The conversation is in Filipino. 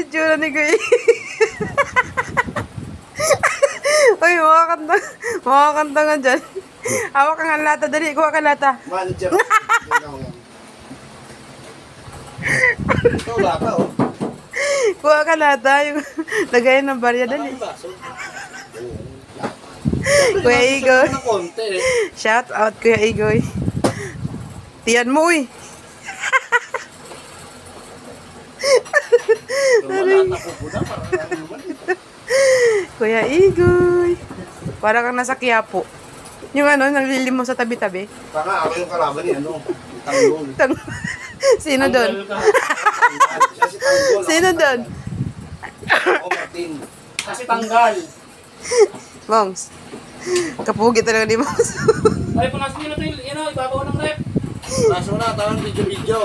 itsura ni Kuya. Uy, makakanta nga dyan. Hawak ka nga lata, dali, kuha ka lata. Manager. Ito lata, oh. Kuha ka lata, yung lagayan ng barya, dali. Kuya Igoy. Shout out, Kuya Igoy. Tiyan mo, uy. Kuya Igoy. Para kang nasa Quiapo. Yung ano, naglilim mo sa tabi-tabi. Baka ako yung kalaban ni ano, Tanggol. Sino doon? Siya si Tanggol. Sino doon? Ako Martin. Kasi tanggal. Mongs. Kapugi talaga ni Mongs. Ay, punasin nyo na ito yung ibabaw ng rep. Kaso na, tawang video-video.